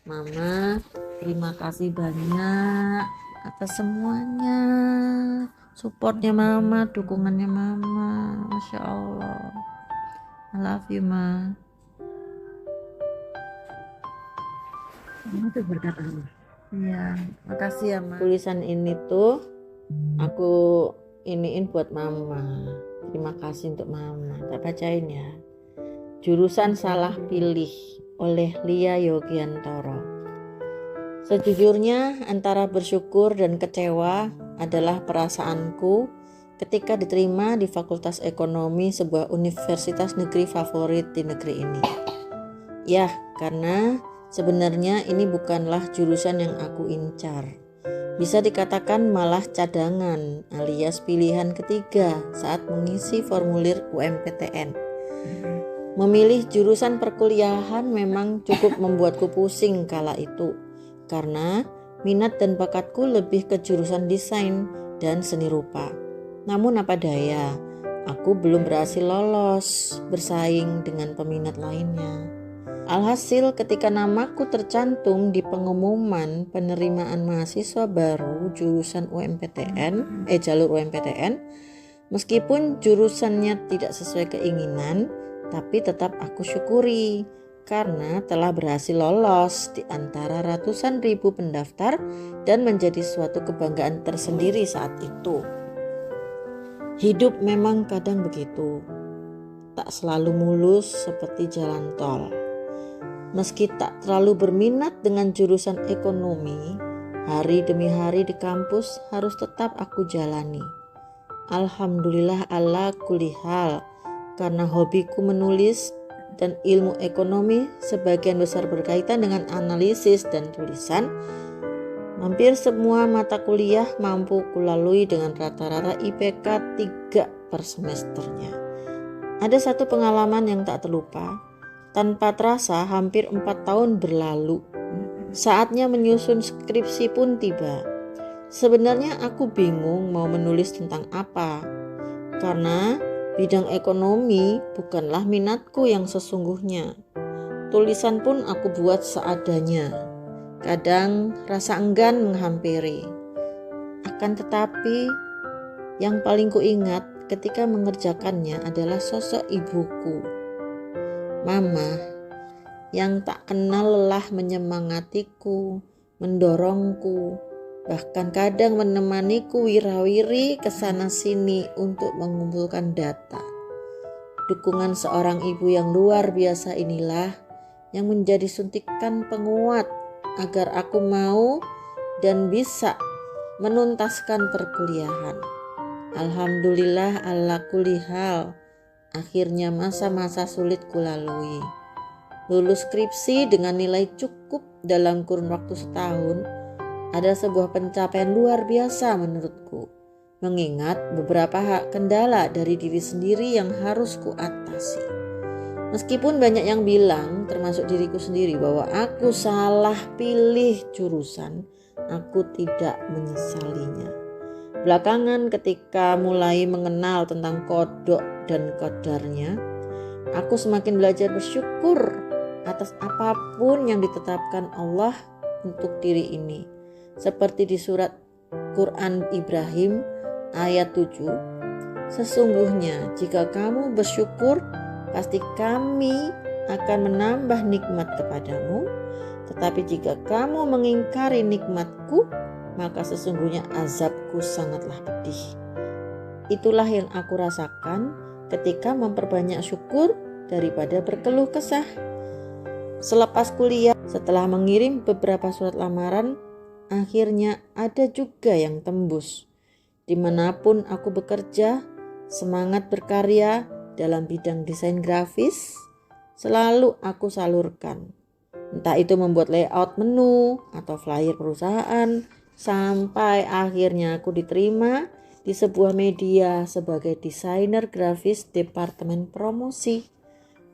Mama, terima kasih banyak atas semuanya. Supportnya Mama, dukungannya Mama. Masya Allah. I love you, Ma. Mama tuh berkat Allah. Iya, makasih ya, Ma. Tulisan ini tuh aku iniin buat Mama. Terima kasih untuk Mama. Tak bacain ya. Jurusan salah pilih oleh Lia Yogiantoro. Sejujurnya antara bersyukur dan kecewa adalah perasaanku ketika diterima di Fakultas Ekonomi sebuah universitas negeri favorit di negeri ini. Ya, karena sebenarnya ini bukanlah jurusan yang aku incar. Bisa dikatakan malah cadangan alias pilihan ketiga saat mengisi formulir UMPTN. Memilih jurusan perkuliahan memang cukup membuatku pusing kala itu, karena minat dan bakatku lebih ke jurusan desain dan seni rupa. Namun apa daya, aku belum berhasil lolos bersaing dengan peminat lainnya. Alhasil ketika namaku tercantum di pengumuman penerimaan mahasiswa baru jurusan jalur UMPTN, meskipun jurusannya tidak sesuai keinginan, tapi tetap aku syukuri karena telah berhasil lolos di antara ratusan ribu pendaftar dan menjadi suatu kebanggaan tersendiri saat itu. Hidup memang kadang begitu, tak selalu mulus seperti jalan tol. Meski tak terlalu berminat dengan jurusan ekonomi, hari demi hari di kampus harus tetap aku jalani. Alhamdulillah ala kulli hal, karena hobiku menulis dan ilmu ekonomi sebagian besar berkaitan dengan analisis dan tulisan, hampir semua mata kuliah mampu kulalui dengan rata-rata IPK 3 per semesternya. Ada satu pengalaman yang tak terlupa. Tanpa terasa hampir 4 tahun berlalu. Saatnya menyusun skripsi pun tiba. Sebenarnya aku bingung mau menulis tentang apa. Karena bidang ekonomi bukanlah minatku yang sesungguhnya. Tulisan pun aku buat seadanya. Kadang rasa enggan menghampiri. Akan tetapi yang paling kuingat ketika mengerjakannya adalah sosok ibuku, Mama, yang tak kenal lelah menyemangatiku, mendorongku, bahkan kadang menemaniku wirawiri kesana sini untuk mengumpulkan data. Dukungan seorang ibu yang luar biasa inilah yang menjadi suntikan penguat agar aku mau dan bisa menuntaskan perkuliahan. Alhamdulillah ala kulli hal, akhirnya masa-masa sulit kulalui. Lulus skripsi dengan nilai cukup dalam kurun waktu setahun ada sebuah pencapaian luar biasa menurutku, mengingat beberapa kendala dari diri sendiri yang harus kuatasi. Meskipun banyak yang bilang, termasuk diriku sendiri, bahwa aku salah pilih jurusan, aku tidak menyesalinya. Belakangan ketika mulai mengenal tentang kodok dan qadarnya, aku semakin belajar bersyukur atas apapun yang ditetapkan Allah untuk diri ini. Seperti di surat Quran Ibrahim ayat 7, sesungguhnya jika kamu bersyukur, pasti kami akan menambah nikmat kepadamu. Tetapi jika kamu mengingkari nikmatku, maka sesungguhnya azabku sangatlah pedih. Itulah yang aku rasakan ketika memperbanyak syukur daripada berkeluh kesah. Selepas kuliah, setelah mengirim beberapa surat lamaran, akhirnya ada juga yang tembus. Dimanapun aku bekerja, semangat berkarya dalam bidang desain grafis selalu aku salurkan. Entah itu membuat layout menu atau flyer perusahaan, sampai akhirnya aku diterima di sebuah media sebagai desainer grafis departemen promosi.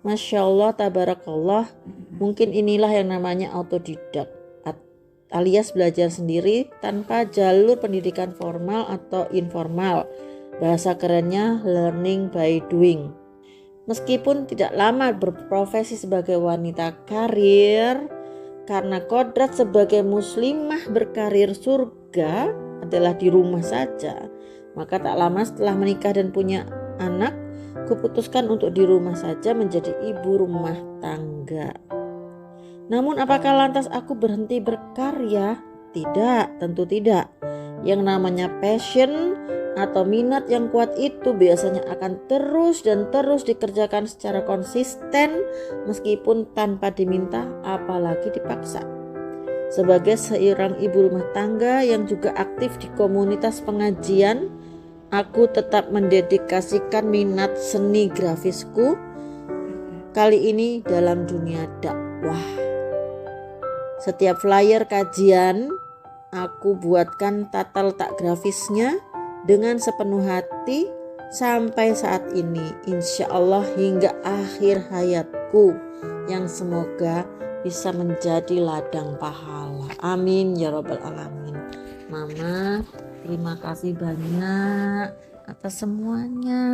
Masya Allah, tabarakallah, mungkin inilah yang namanya autodidak, alias belajar sendiri tanpa jalur pendidikan formal atau informal. Bahasa kerennya learning by doing. Meskipun tidak lama berprofesi sebagai wanita karir, karena kodrat sebagai muslimah berkarir surga adalah di rumah saja, maka tak lama setelah menikah dan punya anak, kuputuskan untuk di rumah saja menjadi ibu rumah tangga. Namun apakah lantas aku berhenti berkarya? Tidak, tentu tidak. Yang namanya passion atau minat yang kuat itu biasanya akan terus dan terus dikerjakan secara konsisten meskipun tanpa diminta apalagi dipaksa. Sebagai seorang ibu rumah tangga yang juga aktif di komunitas pengajian, aku tetap mendedikasikan minat seni grafisku kali ini dalam dunia dakwah. Setiap flyer kajian aku buatkan tata letak grafisnya dengan sepenuh hati sampai saat ini, insya Allah hingga akhir hayatku, yang semoga bisa menjadi ladang pahala. Amin ya rabbal alamin. Mama, terima kasih banyak atas semuanya.